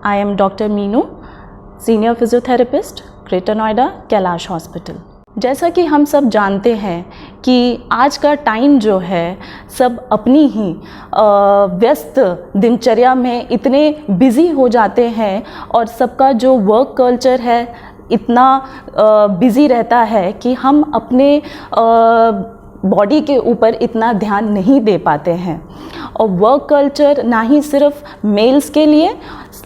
I am Dr. Meenu, senior physiotherapist, greater Noida, Kailash hospital. जैसा कि हम सब जानते हैं कि आज का टाइम जो है सब अपनी ही व्यस्त दिनचर्या में इतने बिज़ी हो जाते हैं और सबका जो वर्क कल्चर है इतना बिज़ी रहता है कि हम अपने बॉडी के ऊपर इतना ध्यान नहीं दे पाते हैं। और वर्क कल्चर ना ही सिर्फ मेल्स के लिए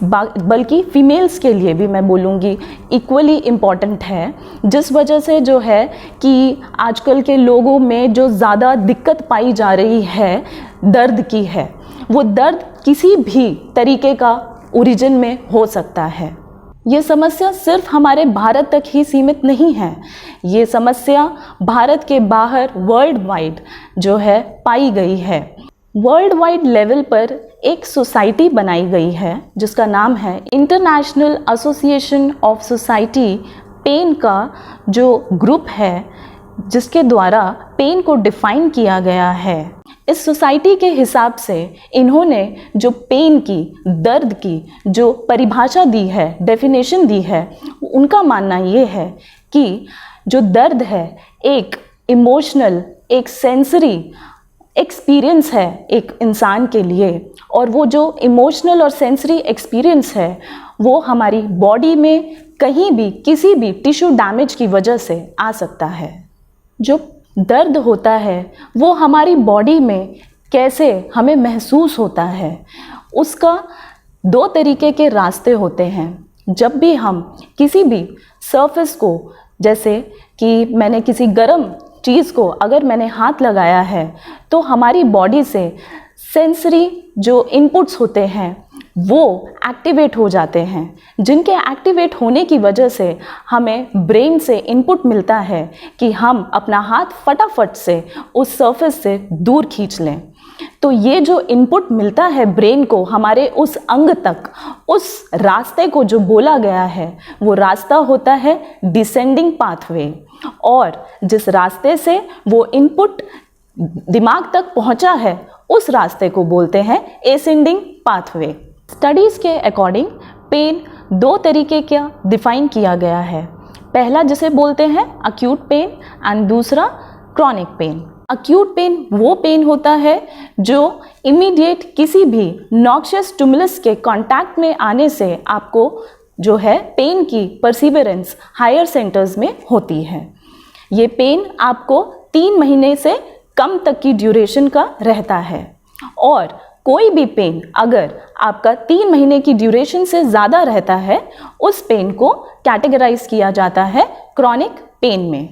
बल्कि फीमेल्स के लिए भी मैं बोलूँगी इक्वली इम्पॉर्टेंट है, जिस वजह से जो है कि आजकल के लोगों में जो ज़्यादा दिक्कत पाई जा रही है दर्द की है, वो दर्द किसी भी तरीके का ओरिजिन में हो सकता है। ये समस्या सिर्फ हमारे भारत तक ही सीमित नहीं है, ये समस्या भारत के बाहर वर्ल्ड वाइड जो है पाई गई है। वर्ल्ड वाइड लेवल पर एक सोसाइटी बनाई गई है जिसका नाम है international association of society pen का जो ग्रुप है, जिसके द्वारा पेन को डिफाइन किया गया है। इस सोसाइटी के हिसाब से इन्होंने जो पेन की, दर्द की जो परिभाषा दी है, डेफिनेशन दी है, उनका मानना ये है कि जो दर्द है एक इमोशनल, एक सेंसरी एक्सपीरियंस है एक इंसान के लिए, और वो जो इमोशनल और सेंसरी एक्सपीरियंस है वो हमारी बॉडी में कहीं भी किसी भी टिश्यू डैमेज की वजह से आ सकता है। जो दर्द होता है वो हमारी बॉडी में कैसे हमें महसूस होता है, उसका दो तरीके के रास्ते होते हैं। जब भी हम किसी भी सरफेस को, जैसे कि मैंने किसी गर्म चीज़ को अगर मैंने हाथ लगाया है तो हमारी बॉडी से सेंसरी जो इनपुट्स होते हैं वो एक्टिवेट हो जाते हैं, जिनके एक्टिवेट होने की वजह से हमें ब्रेन से इनपुट मिलता है कि हम अपना हाथ फटाफट से उस सरफेस से दूर खींच लें। तो ये जो इनपुट मिलता है ब्रेन को हमारे उस अंग तक, उस रास्ते को जो बोला गया है वो रास्ता होता है डिसेंडिंग पाथवे, और जिस रास्ते से वो इनपुट दिमाग तक पहुंचा है उस रास्ते को बोलते हैं एसेंडिंग पाथवे। स्टडीज़ के अकॉर्डिंग पेन दो तरीके का डिफाइन किया गया है। पहला जिसे बोलते हैं अक्यूट पेन एंड दूसरा क्रॉनिक पेन। अक्यूट पेन वो पेन होता है जो इमीडिएट किसी भी नॉक्शियस स्टिमुलस के कांटेक्ट में आने से आपको जो है पेन की परसिवरेंस हायर सेंटर्स में होती है। ये पेन आपको 3 महीने से कम तक की ड्यूरेशन का रहता है, और कोई भी पेन अगर आपका 3 महीने की ड्यूरेशन से ज़्यादा रहता है उस पेन को कैटेगराइज किया जाता है क्रॉनिक पेन में।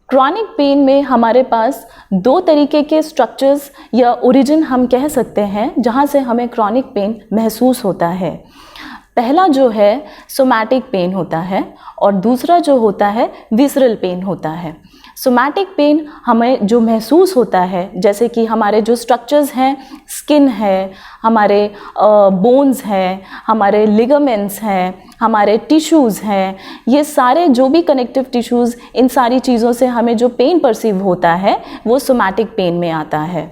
क्रॉनिक पेन में हमारे पास दो तरीके के स्ट्रक्चर्स या ओरिजिन हम कह सकते हैं जहाँ से हमें क्रॉनिक पेन महसूस होता है। पहला जो है सोमैटिक पेन होता है और दूसरा जो होता है विसरल पेन होता है। सोमैटिक पेन हमें जो महसूस होता है, जैसे कि हमारे जो स्ट्रक्चर्स हैं, स्किन है, हमारे बोन्स हैं, हमारे लिगामेंट्स हैं, हमारे टिश्यूज़ हैं, ये सारे जो भी कनेक्टिव टिश्यूज़, इन सारी चीज़ों से हमें जो पेन परसीव होता है वो सोमैटिक पेन में आता है।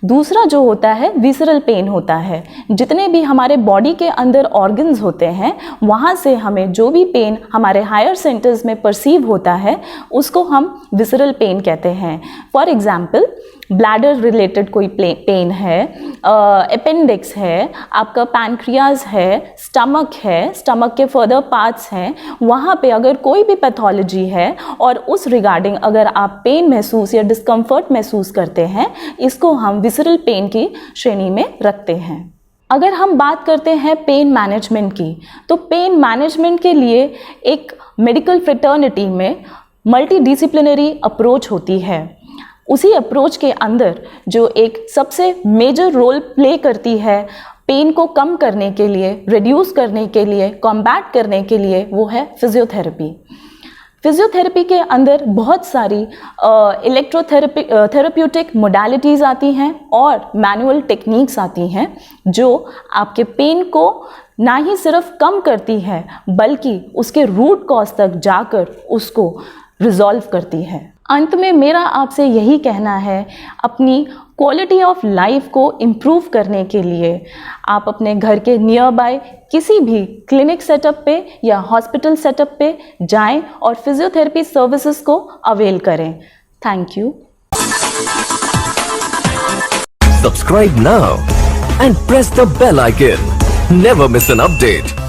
दूसरा जो होता है विसरल पेन होता है। जितने भी हमारे बॉडी के अंदर ऑर्गन्स होते हैं वहाँ से हमें जो भी पेन हमारे हायर सेंटर्स में परसीव होता है उसको हम विसरल पेन कहते हैं। फॉर एग्जाम्पल ब्लैडर रिलेटेड कोई पेन है, अपेंडिक्स है, आपका पैनक्रियाज है, स्टमक है, स्टमक के फर्दर पार्ट्स हैं, वहाँ पे अगर कोई भी पैथोलॉजी है और उस रिगार्डिंग अगर आप पेन महसूस या डिस्कम्फर्ट महसूस करते हैं, इसको हम विसरल पेन की श्रेणी में रखते हैं। अगर हम बात करते हैं पेन मैनेजमेंट की, तो पेन मैनेजमेंट के लिए एक मेडिकल फ्रेटर्निटी में मल्टीडिसिप्लिनरी अप्रोच होती है। उसी अप्रोच के अंदर जो एक सबसे मेजर रोल प्ले करती है पेन को कम करने के लिए, रिड्यूस करने के लिए, कॉम्बैट करने के लिए, वो है फिजियोथेरेपी। फिजियोथेरेपी के अंदर बहुत सारी थेरेप्यूटिक मोडालिटीज़ आती हैं और मैनुअल टेक्निक्स आती हैं जो आपके पेन को ना ही सिर्फ कम करती है बल्कि उसके रूट कॉज तक जाकर उसको रिजॉल्व करती है। अंत में मेरा आपसे यही कहना है, अपनी क्वालिटी ऑफ लाइफ को इम्प्रूव करने के लिए आप अपने घर के नियर बाय किसी भी क्लिनिक सेटअप पे या हॉस्पिटल सेटअप पे जाएं और फिजियोथेरेपी सर्विसेज को अवेल करें। Thank you. Subscribe now and press the bell icon. Never miss an update.